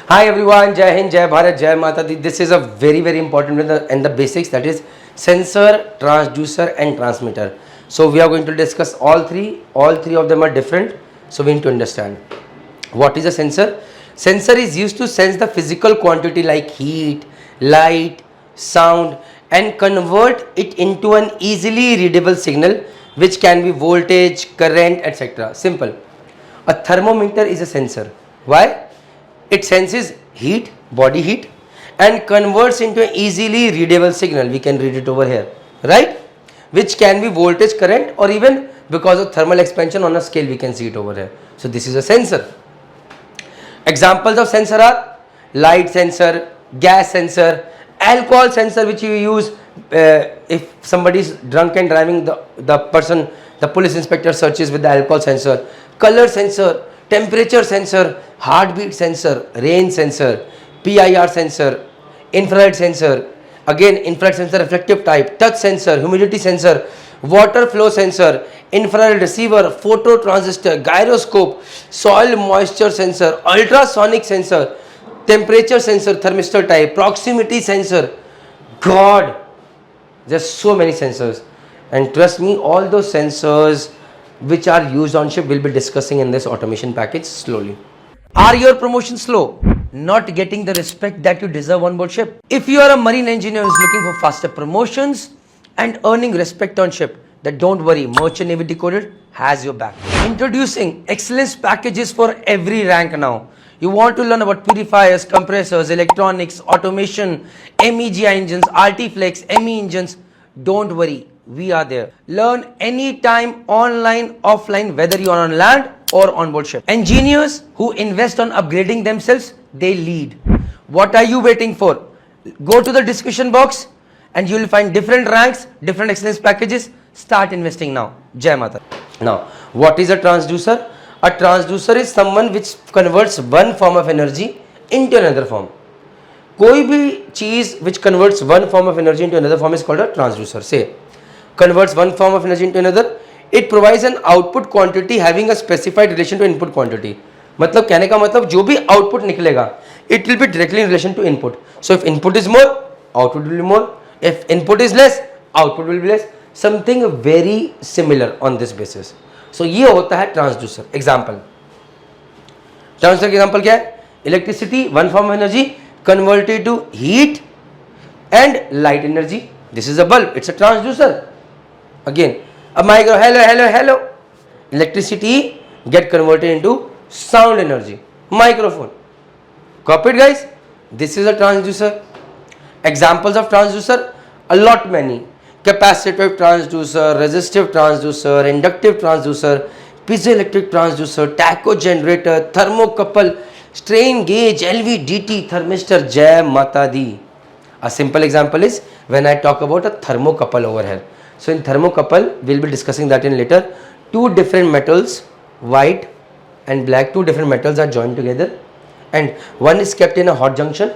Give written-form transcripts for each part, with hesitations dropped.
Hi everyone, Jai Hind, Jai Bharat, Jai Mata Di. This is a very important and the basics, that is sensor, transducer and transmitter. So we are going to discuss all three. All three of them are different. So we need to understand what is a sensor. Sensor is used to sense the physical quantity like heat, light, sound and convert it into an easily readable signal which can be voltage, current, etc. Simple. A thermometer is a sensor. Why? It senses heat, body heat, and converts into an easily readable signal. We can read it over here, right? Which can be voltage, current, or even because of thermal expansion on a scale, we can see it over here. So this is a sensor. Examples of sensor are light sensor, gas sensor, alcohol sensor, which you use if somebody is drunk and driving, the police inspector searches with the alcohol sensor, color sensor, temperature sensor, heartbeat sensor, rain sensor, PIR sensor, infrared sensor, again infrared sensor reflective type, touch sensor, humidity sensor, water flow sensor, infrared receiver, photo transistor, gyroscope, soil moisture sensor, ultrasonic sensor, temperature sensor, thermistor type, proximity sensor. God, there's so many sensors, and trust me, all those sensors which are used on ship we'll be discussing in this automation package slowly. Are your promotions slow? Not getting the respect that you deserve on board ship? If you are a marine engineer who is looking for faster promotions and earning respect on ship, then don't worry, Merchant Navy Decoded has your back. Introducing excellence packages for every rank now. You want to learn about purifiers, compressors, electronics, automation, MEGI engines, RT-Flex, ME engines. Don't worry, we are there. Learn anytime, online, offline, whether you are on land or on board ship. Engineers who invest on upgrading themselves, they lead. What are you waiting for? Go to the description box and you will find different ranks, different excellence packages. Start investing now. Jai Mata. Now, what is a transducer? A transducer is someone which converts one form of energy into another form. कोई भी चीज which converts one form of energy into another form is called a transducer. Say, converts one form of energy into another. It provides an output quantity having a specified relation to input quantity. मतलब कहने का मतलब जो भी output निकलेगा, it will be directly in relation to input. So if input is more, output will be more. If input is less, output will be less. Something very similar on this basis. So ये होता है transducer. Example. Transducer का example क्या है? Electricity, one form of energy converted to heat and light energy. This is a bulb. It's a transducer. Again, a micro. Hello. Electricity get converted into sound energy. Microphone. Copied, guys? This is a transducer. Examples of transducer, a lot many. Capacitive transducer, resistive transducer, inductive transducer, piezoelectric transducer, tacho generator, thermocouple, strain gauge, LVDT, thermistor. Jai Mata Di. A simple example is when I talk about a thermocouple over here. So in thermocouple, we'll be discussing that in later. Two different metals, white and black, two different metals are joined together, and one is kept in a hot junction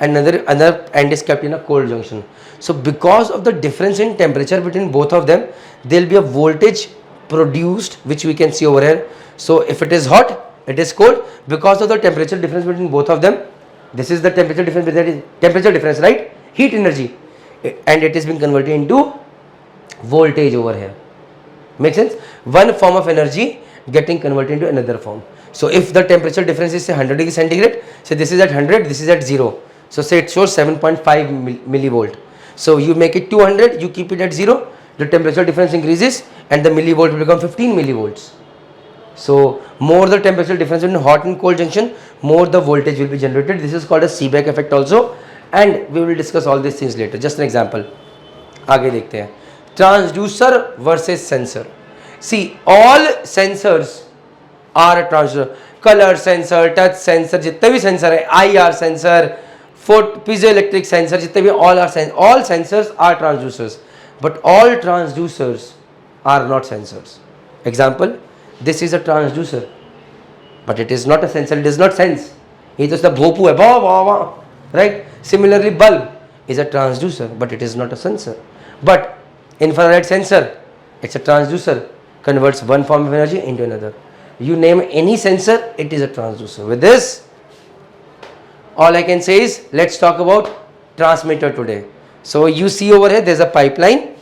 and another end is kept in a cold junction. So because of the difference in temperature between both of them, there will be a voltage produced, which we can see over here. So if it is hot, it is cold. Because of the temperature difference between both of them, this is the temperature difference, right? Heat energy, and it is being converted into voltage over here. Make sense? One form of energy getting converted into another form. So if the temperature difference is say 100 degrees centigrade, say this is at 100, this is at 0. So say it shows 7.5 millivolt. So you make it 200, you keep it at 0, the temperature difference increases and the millivolt will become 15 millivolts. So more the temperature difference in hot and cold junction, more the voltage will be generated. This is called a Seebeck effect also, and we will discuss all these things later. Just an example. आगे देखते हैं. Transducer versus sensor. See, all sensors are a transducer. Color sensor, touch sensor, जितने भी sensor है, IR sensor, piezoelectric sensor, जितने भी all sensors are transducers. But all transducers are not sensors. Example, this is a transducer, but it is not a sensor. It does not sense. ये तो उसका भोपू है, right? Similarly, bulb is a transducer, but it is not a sensor. But infrared sensor, it's a transducer, converts one form of energy into another. You name any sensor, it is a transducer. With this, all I can say is let's talk about transmitter today. So you see over here there's a pipeline.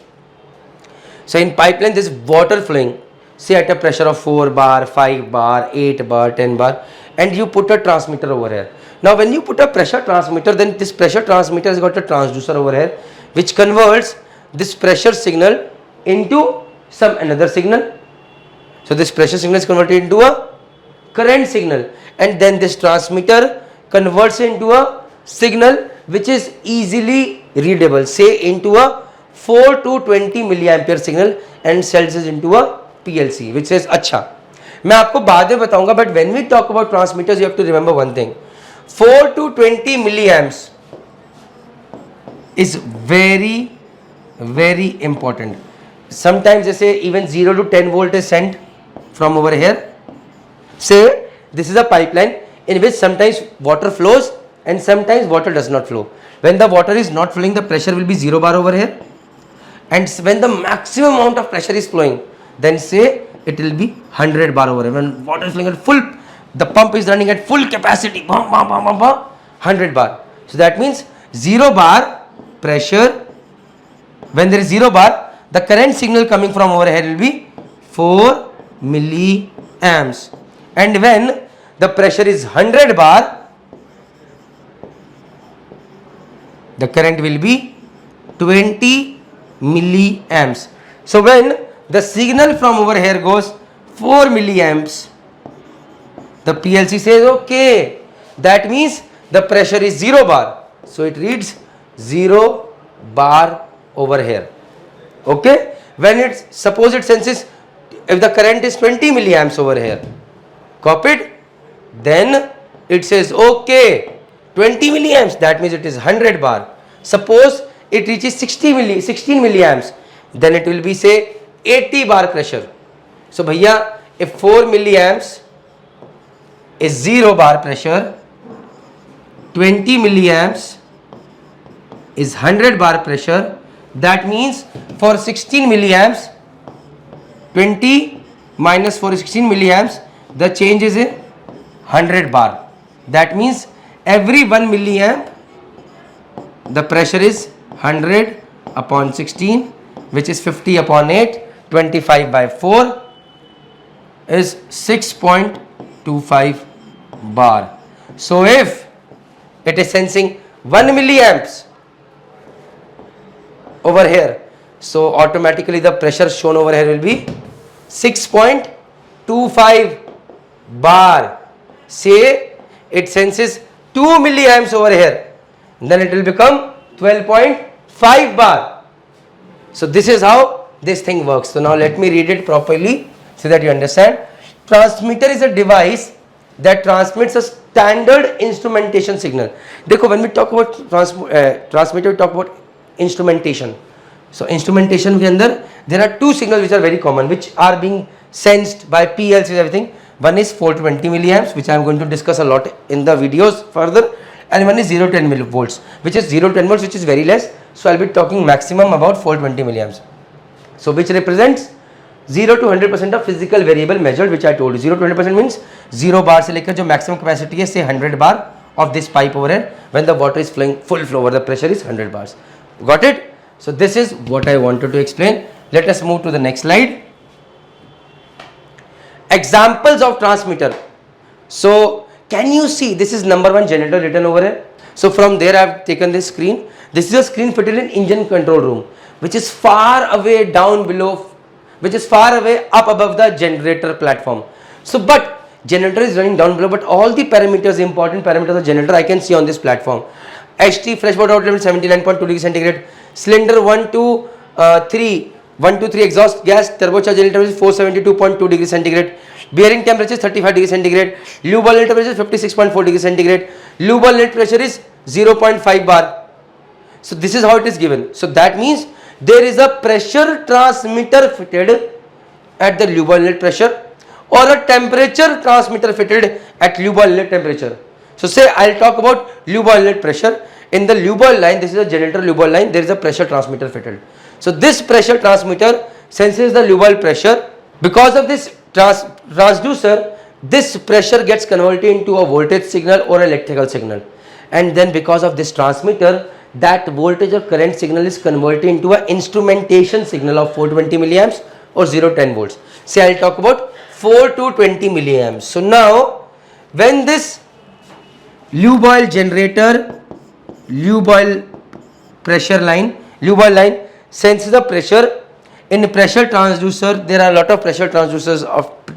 So in pipeline there's water flowing, say at a pressure of 4 bar, 5 bar, 8 bar, 10 bar, and you put a transmitter over here. Now when you put a pressure transmitter, then this pressure transmitter has got a transducer over here which converts this pressure signal into some another signal. So this pressure signal is converted into a current signal, and then this transmitter converts into a signal which is easily readable, say into a 4 to 20 milliampere signal, and sells it into a PLC which says अच्छा मैं आपको बाद में बताऊंगा, but when we talk about transmitters you have to remember one thing, 4 to 20 milliamps is very very important. Sometimes they say even 0 to 10 volt is sent from over here. Say this is a pipeline in which sometimes water flows and sometimes water does not flow. When the water is not flowing, the pressure will be 0 bar over here, and when the maximum amount of pressure is flowing, then say it will be 100 bar over here. When water is flowing at full, the pump is running at full capacity, 100 bar. So that means 0 bar pressure. When there is 0 bar, the current signal coming from over here will be 4 milliamps, and when the pressure is 100 bar, the current will be 20 milliamps. So when the signal from over here goes 4 milliamps, the PLC says okay, that means the pressure is 0 bar, so it reads 0 bar over here. Okay, when it suppose it senses if the current is 20 milliamps over here, copied, then it says okay 20 milliamps, that means it is 100 bar. Suppose it reaches 16 milliamps, then it will be say 80 bar pressure. So bhaiya, if 4 milliamps is 0 bar pressure, 20 milliamps is 100 bar pressure, that means for 16 milliamps, 20 minus 4 is 16 milliamps, the change is in 100 bar. That means every 1 milliamp the pressure is 100 upon 16, which is 50 upon 8, 25 by 4 is 6.25 bar. So if it is sensing 1 milliamps over here, so automatically the pressure shown over here will be 6.25 bar. Say it senses 2 milliamps over here, then it will become 12.5 bar. So this is how this thing works. So now let me read it properly so that you understand. Transmitter is a device that transmits a standard instrumentation signal. देखो, when we talk about transmitter, we talk about instrumentation. So instrumentation के अंदर there are two signals which are very common, which are being sensed by PLCs, everything. One is 420 milliamps, which I am going to discuss a lot in the videos further, and one is 0 to 10 millivolts, which is 0 to 10 volts, which is very less. So I will be talking maximum about 420 milliamps. So which represents 0 to 100% of physical variable measured, which I told you. 0 to 100% means 0 bar से लेकर जो maximum capacity है, say 100 bar of this pipe over here, when the water is flowing full flow over, the pressure is 100 bars. Got it? So this is what I wanted to explain. Let us move to the next slide. Examples of transmitter. So can you see this is number 1 generator written over here. So from there I have taken this screen. This is a screen fitted in engine control room, which is far away down below, which is far away up above the generator platform. So but generator is running down below, but all the parameters, important parameters of generator I can see on this platform. HT, fresh water outlet level 79.2 degrees centigrade. Cylinder 1 to 3 exhaust gas turbocharged generator is 472.2 degrees centigrade. Bearing temperature is 35 degrees centigrade. Lube ball temperature is 56.4 degrees centigrade. Lube ball net pressure is 0.5 bar. So this is how it is given. So that means there is a pressure transmitter fitted at the lube ball net pressure, or a temperature transmitter fitted at lube ball net temperature. So say I'll talk about lube ball net pressure. In the lube ball line, this is a generator lube ball line, there is a pressure transmitter fitted. So this pressure transmitter senses the lube ball pressure. Because of this transducer, this pressure gets converted into a voltage signal or electrical signal. and then because of this transmitter, that voltage or current signal is converted into an instrumentation signal of 420 milliamps or 0 to 10 volts. Say I'll talk about 4 to 20 milliamps. So now when this lube oil generator, lube oil pressure line, lube oil line senses the pressure. In pressure transducer, there are a lot of pressure transducers.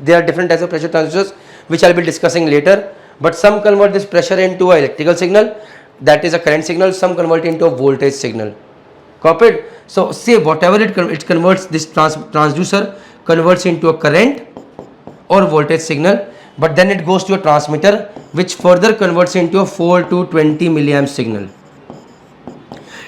There are different types of pressure transducers which I'll be discussing later. But some convert this pressure into an electrical signal, that is a current signal. Some convert into a voltage signal. Copied. So say whatever it converts, this transducer converts into a current or voltage signal, but then it goes to a transmitter which further converts into a 4 to 20 milliamp signal.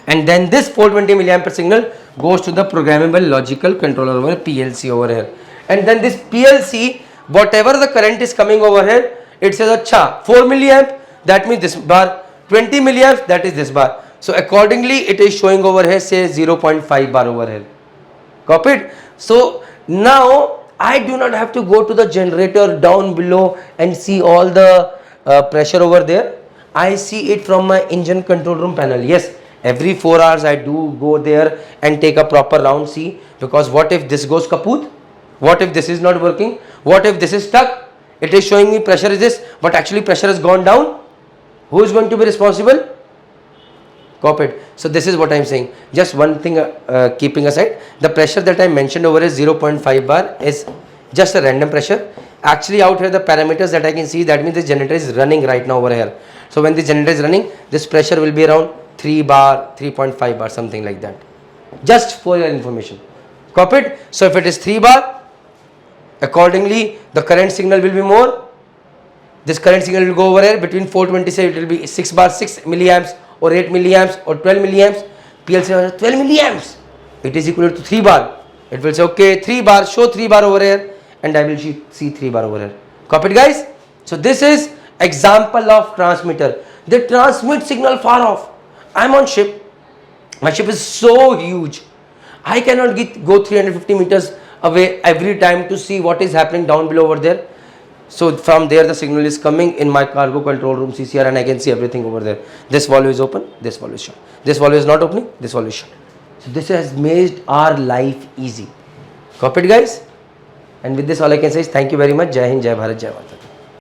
And then this 420 milliampere signal goes to the programmable logical controller over PLC over here. And then this PLC, whatever the current is coming over here, it says acha 4 milliamp, that means this bar, 20 milliamps, that is this bar. So accordingly it is showing over here say 0.5 bar over here. Copied. So now I do not have to go to the generator down below and see all the pressure over there. I see it from my engine control room panel. Yes, every 4 hours I do go there and take a proper round see, because what if this goes kaput? What if this is not working? What if this is stuck? It is showing me pressure is this, but actually pressure has gone down. Who is going to be responsible? Copied. So this is what I am saying. Just one thing keeping aside, the pressure that I mentioned over is 0.5 bar is just a random pressure. Actually out here the parameters that I can see, that means the generator is running right now over here. So when the generator is running, this pressure will be around 3 bar, 3.5 bar, something like that. Just for your information. Copied. So if it is 3 bar, accordingly the current signal will be more. This current signal will go over here between 420, say it will be 6 bar, 6 milliamps or 8 milliamps or 12 milliamps. PLC has 12 milliamps. It is equal to 3 bar. It will say okay 3 bar, show 3 bar over here, and I will see 3 bar over here. Copied guys? So this is example of transmitter. They transmit signal far off. I am on ship. My ship is so huge. I cannot go 350 meters away every time to see what is happening down below over there. So from there the signal is coming in my cargo control room CCR, and I can see everything over there. This valve is open, this valve is shut. This valve is not opening, this valve is shut. So this has made our life easy. Copied guys? And with this all I can say is thank you very much. Jai Hind, Jai Bharat, Jai Mata.